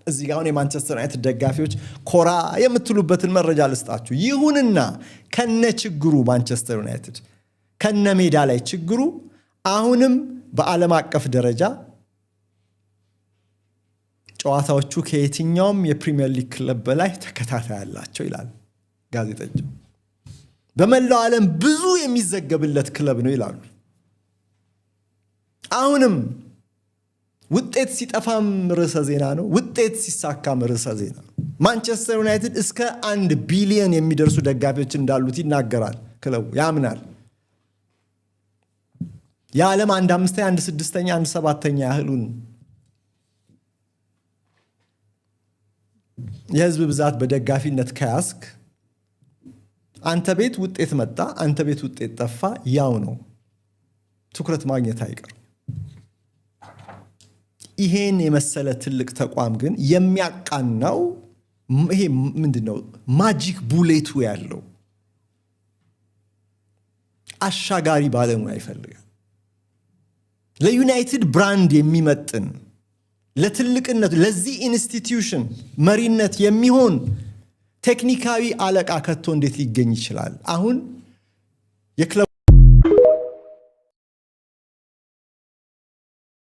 እዚህ ጋር የማንቸስተር ዩናይትድ ደጋፊዎች ኮራ የምትሉበትን መረጃ ልስጣችሁ። ይሁንና ከነችግሩ ማንቸስተር ዩናይትድ ከነሜዳ ላይ ችግሩ አሁንም በዓለም አቀፍ ደረጃ ጨዋታዎቹ ከየትኛውም የፕሪሚየር ሊግ ክለብ በላይ ተከታታይ ያላቸው ይላል ጋዜጠኛው። በመላው ዓለም ብዙ የሚዘገብለት ክለብ ነው ይላሉ። አሁንም ውጤት ሲጠፋም ርዕሰ ዜና ነው፣ ውጤት ሲሳካም ርዕሰ ዜና ነው። ማንቸስተር ዩናይትድ እስከ 1 ቢሊዮን የሚደርሱ ደጋፊዎች እንዳሉት ይናገራል። ክለቡ ያምናል። የዓለም 1/5 1/6 1/7 ያህሉን የህዝብ ብዛት በደጋፊነት ከያዝክ አንተ ቤት ውጤት መጣ፣ አንተ ቤት ውጤት ጠፋ፣ ያው ነው። ትኩረት ማግኘት አይቀርም። ይሄን የመሰለ ትልቅ ተቋም ግን የሚያቃናው ይሄ ምንድነው? ማጂክ ቡሌቱ ያለው አሻጋሪ ባለሙያ ይፈልጋል። ለዩናይትድ ብራንድ የሚመጥን ለትልቅነት ለዚህ ኢንስቲትዩሽን መሪነት የሚሆን ቴክኒካዊ አለቃ ከቶ እንዴት ሊገኝ ይችላል? አሁን የክለቡ